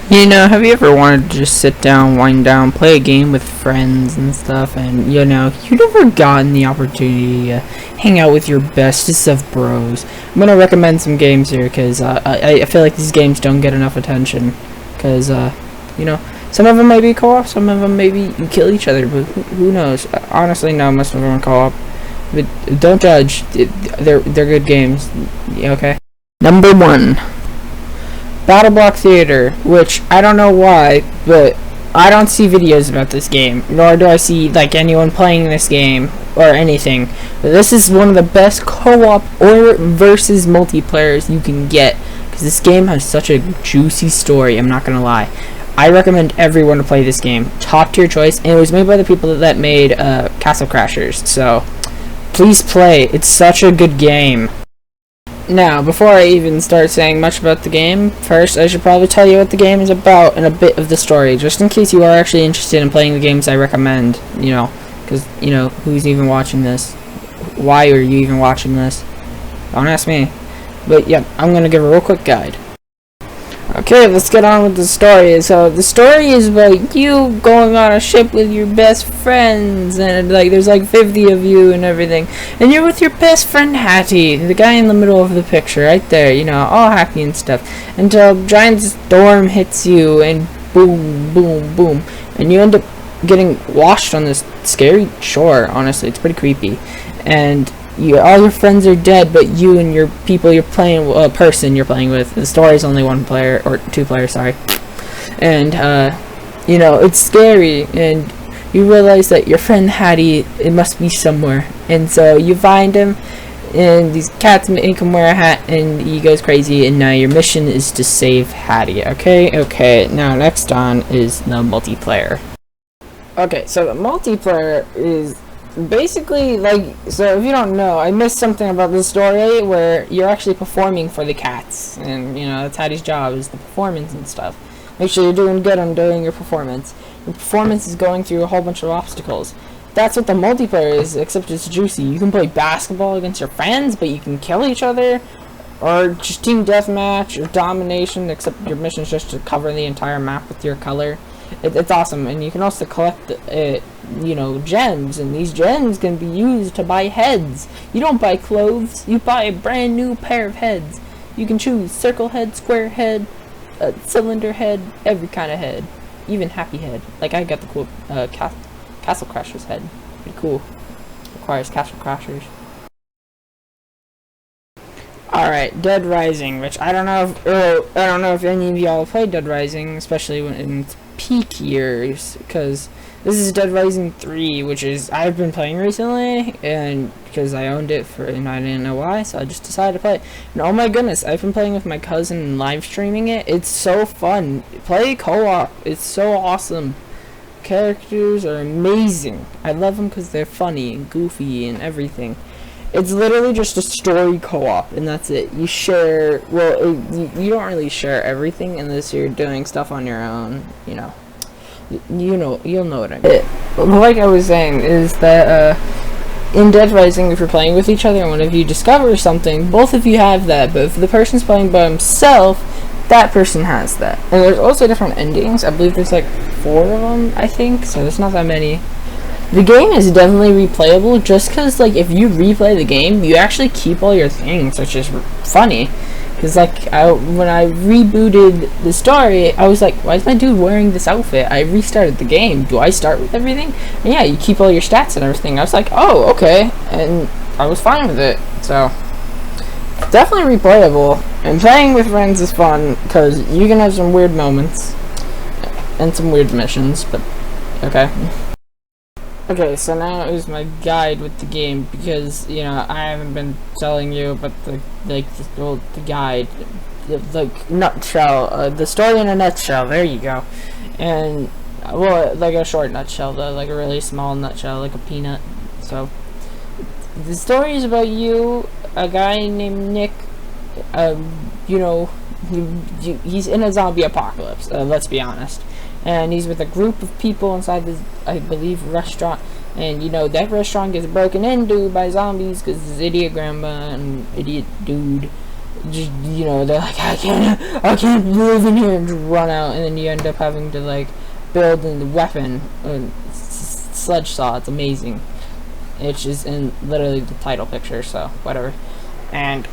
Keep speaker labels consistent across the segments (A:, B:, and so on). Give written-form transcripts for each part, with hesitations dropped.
A: You know, have you ever wanted to just sit down, wind down, play a game with friends and stuff, and you know, you never gotten the opportunity to hang out with your bestest of bros? I'm gonna recommend some games here because I feel like these games don't get enough attention. Because, you know, some of them may be co-op, some of them maybe you kill each other, but who knows? Honestly, no, most of them are co-op. But don't judge. They're good games. Okay. Number 1. Battle Block Theater, which I don't know why, but I don't see videos about this game, nor do I see like anyone playing this game or anything. But this is one of the best co-op or versus multiplayers you can get, because this game has such a juicy story. I'm not gonna lie. I recommend everyone to play this game. Top tier choice, and it was made by the people that made Castle Crashers. So please play. It's such a good game. Now, before I even start saying much about the game, first I should probably tell you what the game is about and a bit of the story, just in case you are actually interested in playing the games I recommend, you know, because, you know, who's even watching this? Why are you even watching this? Don't ask me. But, yeah, I'm going to give a real quick guide. Okay, let's get on with the story. So, the story is about you going on a ship with your best friends, and, like, there's, like, 50 of you and everything, and you're with your best friend Hattie, the guy in the middle of the picture, right there, you know, all happy and stuff, until a giant storm hits you, and boom, boom, boom, and you end up getting washed on this scary shore. Honestly, it's pretty creepy, and all your friends are dead, but you and your people you're playing, person you're playing with, the story's only one player, or two players, sorry. And, you know, it's scary, and you realize that your friend Hattie, it must be somewhere. And so you find him, and these cats make him wear a hat, and he goes crazy, and now your mission is to save Hattie, okay? Okay, now next on is the multiplayer. Okay, so the multiplayer is basically, like, so if you don't know, I missed something about the story where you're actually performing for the cats, and you know, that's Hattie's job, is the performance and stuff. Make sure you're doing good on doing your performance. Your performance is going through a whole bunch of obstacles. That's what the multiplayer is, except it's juicy. You can play basketball against your friends, but you can kill each other, or just team deathmatch, or domination, except your mission is just to cover the entire map with your color. It's awesome, and you can also collect, you know, gems, and these gems can be used to buy heads. You don't buy clothes, you buy a brand new pair of heads. You can choose circle head, square head, cylinder head, every kind of head, even happy head. Like I got the cool Castle Crashers head. Pretty cool. Requires Castle Crashers. Alright, Dead Rising, which I don't know if any of y'all have played Dead Rising, especially when in its peak years, because this is Dead Rising 3, which is I've been playing recently, and because I owned it and I didn't know why, so I just decided to play it. And oh my goodness, I've been playing with my cousin and live streaming it. It's so fun. Play co-op. It's so awesome. Characters are amazing. I love them because they're funny and goofy and everything. It's literally just a story co-op, and that's it. You share, well, you don't really share everything unless you're doing stuff on your own, you know. You'll know what I mean. Like I was saying, is that, in Dead Rising, if you're playing with each other and one of you discovers something, both of you have that, but if the person's playing by himself, that person has that. And there's also different endings. I believe there's like 4 of them, I think, so there's not that many. The game is definitely replayable, just because, like, if you replay the game, you actually keep all your things, which is funny. Because, like, when I rebooted the story, I was like, why is my dude wearing this outfit? I restarted the game. Do I start with everything? And yeah, you keep all your stats and everything. I was like, oh, okay. And I was fine with it. So, definitely replayable. And playing with friends is fun, because you can have some weird moments. And some weird missions, but, okay. Okay, so now is my guide with the game, because, you know, I haven't been telling you about the guide, the nutshell, the story in a nutshell, there you go. And, well, like a short nutshell, though, like a really small nutshell, like a peanut. So, the story is about you, a guy named Nick, you know, he's in a zombie apocalypse, let's be honest. And he's with a group of people inside this, I believe, restaurant, and you know that restaurant gets broken into by zombies because this idiot grandma and idiot dude just, you know, they're like, I can't live in here, and just run out, and then you end up having to like build a weapon, sledge saw. It's amazing. It's just in literally the title picture, so whatever. And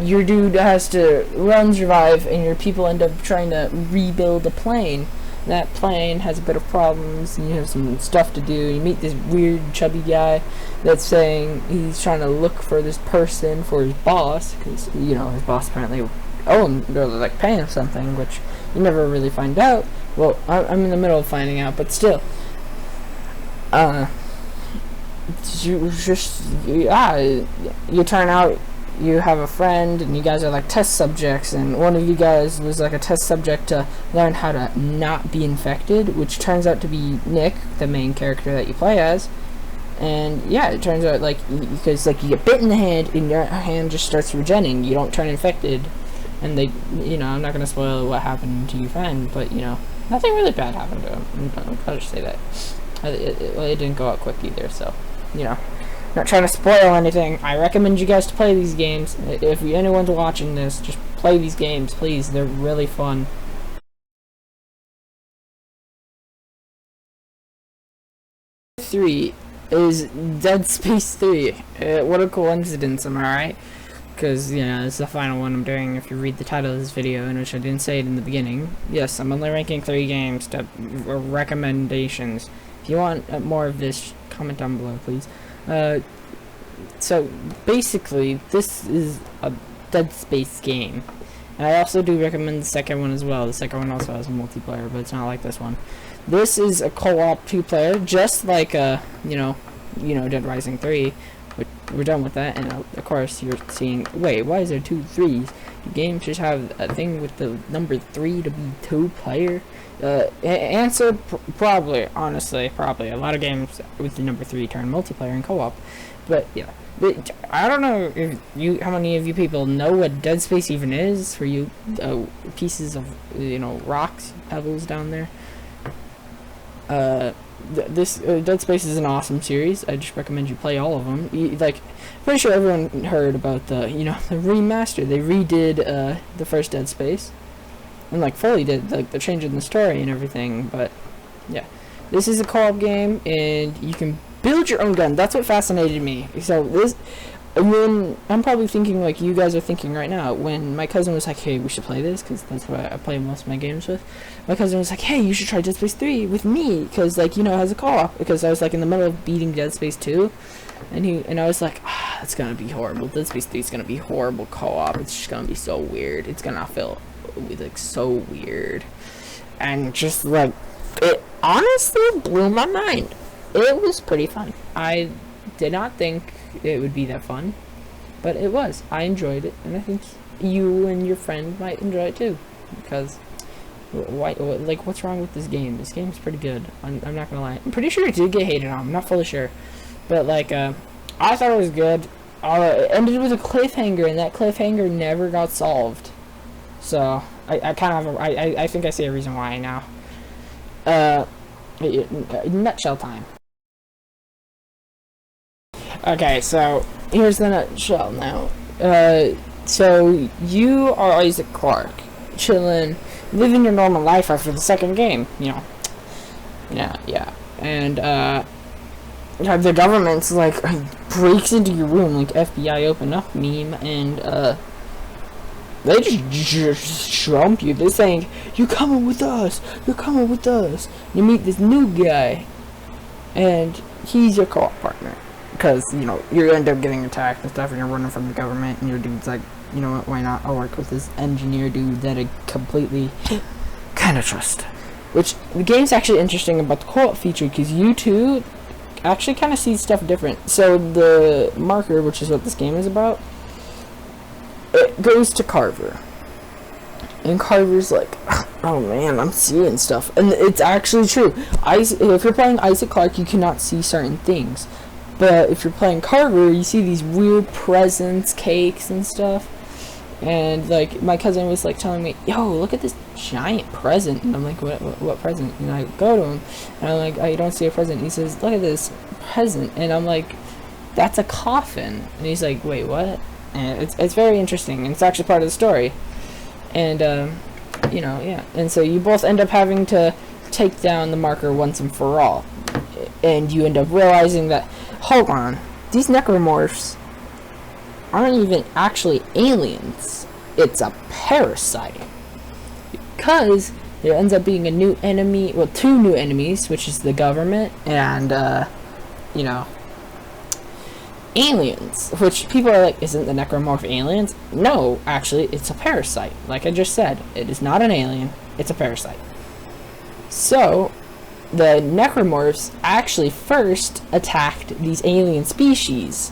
A: your dude has to run, survive, and your people end up trying to rebuild a plane. That plane has a bit of problems, and you have some stuff to do. You meet this weird chubby guy that's saying he's trying to look for this person for his boss, because, you know, his boss apparently owned, or like paying him something, which you never really find out. Well, I'm in the middle of finding out, but still. You turn out you have a friend, and you guys are like test subjects, and one of you guys was like a test subject to learn how to not be infected, which turns out to be Nick, the main character that you play as. And yeah, it turns out like because like you get bit in the hand and your hand just starts regenerating, you don't turn infected. And they, you know, I'm not gonna spoil what happened to your friend, but you know, nothing really bad happened to him. I'll just say that. It didn't go out quick either, so you know. Not trying to spoil anything. I recommend you guys to play these games. If anyone's watching this, just play these games, please. They're really fun. 3 is Dead Space 3. What a coincidence, am I right? Because, you know, it's the final one I'm doing. If you read the title of this video, in which I didn't say it in the beginning. Yes, I'm only ranking 3 games to recommendations. If you want more of this, comment down below, please. So basically this is a Dead Space game, and I also do recommend the second one as well. The second one also has a multiplayer, but it's not like this one. This is a co-op 2-player, just like you know Dead Rising 3. We're done with that, and of course you're seeing, wait, why is there 2 3s? The game should have a thing with the number 3 to be 2-player. Answer, probably, honestly, probably. A lot of games with the number 3 turn multiplayer and co-op. But, yeah. I don't know if how many of you people know what Dead Space even is, for you pieces of, you know, rocks, pebbles down there. This Dead Space is an awesome series. I just recommend you play all of them. Pretty sure everyone heard about the, you know, the remaster. They redid, the first Dead Space. And like fully did, like they're changing the story and everything, but yeah, this is a co-op game, and you can build your own gun. That's what fascinated me. So when I'm probably thinking like you guys are thinking right now, when my cousin was like, hey, we should play this, because that's what I play most of my games with. My cousin was like, hey, you should try Dead Space 3 with me, because like, you know, it has a co-op, because I was like in the middle of beating Dead Space 2, and I was like, it's gonna be horrible. Dead Space 3 is gonna be horrible co-op. It's just gonna be so weird. It's gonna feel like so weird, and just like it honestly blew my mind. It was pretty fun. I did not think it would be that fun, but it was. I enjoyed it, and I think you and your friend might enjoy it too, because why, like, what's wrong with this game? This game's pretty good. I'm not gonna lie. I'm pretty sure it did get hated on. I'm not fully sure, but like I thought it was good. It ended with a cliffhanger, and that cliffhanger never got solved. So I kind of I think I see a reason why now. Nutshell time. Okay, so here's the nutshell now. So you are Isaac Clarke, chilling, living your normal life after the second game, you know. Yeah. And the government's like breaks into your room, like FBI open up meme, and they just trump you. They're saying, you're coming with us. You're coming with us. You meet this new guy, and he's your co-op partner. Because, you know, you end up getting attacked and stuff, and you're running from the government, and your dude's like, you know what, why not? I'll work with this engineer dude that I completely kind of trust. Which, the game's actually interesting about the co-op feature, because you two actually kind of see stuff different. So, the marker, which is what this game is about, it goes to Carver, and Carver's like, oh man, I'm seeing stuff, and it's actually true. If you're playing Isaac Clarke, you cannot see certain things, but if you're playing Carver, you see these weird presents, cakes, and stuff. And like my cousin was like telling me, yo, look at this giant present, and I'm like, what present? And I go to him, and I'm like, oh, you don't see a present? And he says, look at this present, and I'm like, that's a coffin. And he's like, wait, what? and it's very interesting, and it's actually part of the story. And yeah, and so you both end up having to take down the marker once and for all, and you end up realizing that, hold on, these necromorphs aren't even actually aliens, it's a parasite, because there ends up being a new enemy, well, two new enemies, which is the government and aliens, which people are like, isn't the necromorph aliens? No, actually, it's a parasite. Like I just said, it is not an alien, it's a parasite. So, the necromorphs actually first attacked these alien species.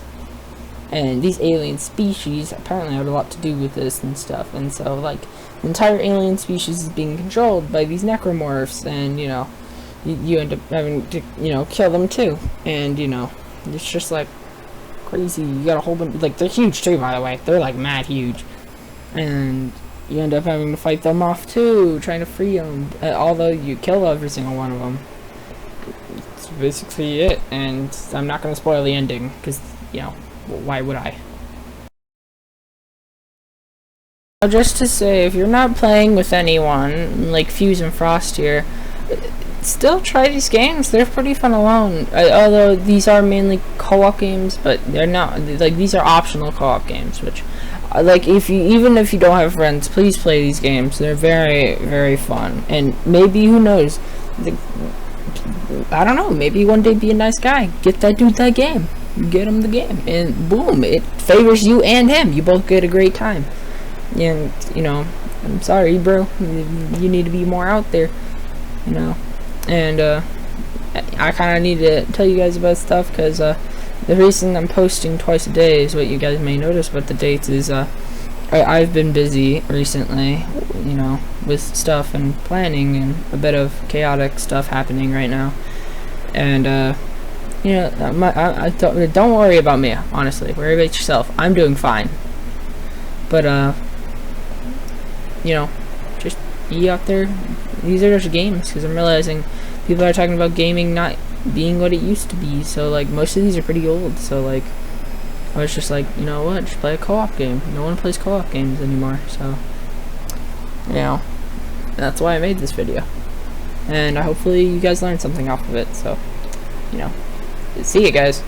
A: And these alien species apparently have a lot to do with this and stuff. And so, like, the entire alien species is being controlled by these necromorphs. And, you end up having to, kill them too. And, it's just like crazy. You gotta hold them, like, they're huge too, by the way. They're like mad huge, and you end up having to fight them off too, trying to free them, although you kill every single one of them. It's basically it, and I'm not gonna spoil the ending, because why would I? Just to say, if you're not playing with anyone like Fuse and Frost here, still try these games. They're pretty fun alone, although these are mainly co-op games, but they're not, like, these are optional co-op games, which, like, even if you don't have friends, please play these games. They're very, very fun. And maybe, who knows, I don't know, maybe one day be a nice guy, get that dude that game, get him the game, and boom, it favors you and him. You both get a great time. And I'm sorry, bro, you need to be more out there, and I kind of need to tell you guys about stuff, because the reason I'm posting twice a day is what you guys may notice about the dates is I've been busy recently, with stuff and planning, and a bit of chaotic stuff happening right now. And don't worry about me, honestly. Worry about yourself. I'm doing fine. But just be out there. These are just games, because I'm realizing people are talking about gaming not being what it used to be. So, like, most of these are pretty old. So, like, I was just like, you know what, just play a co-op game. No one plays co-op games anymore. So, that's why I made this video. And hopefully you guys learned something off of it. So, see you guys.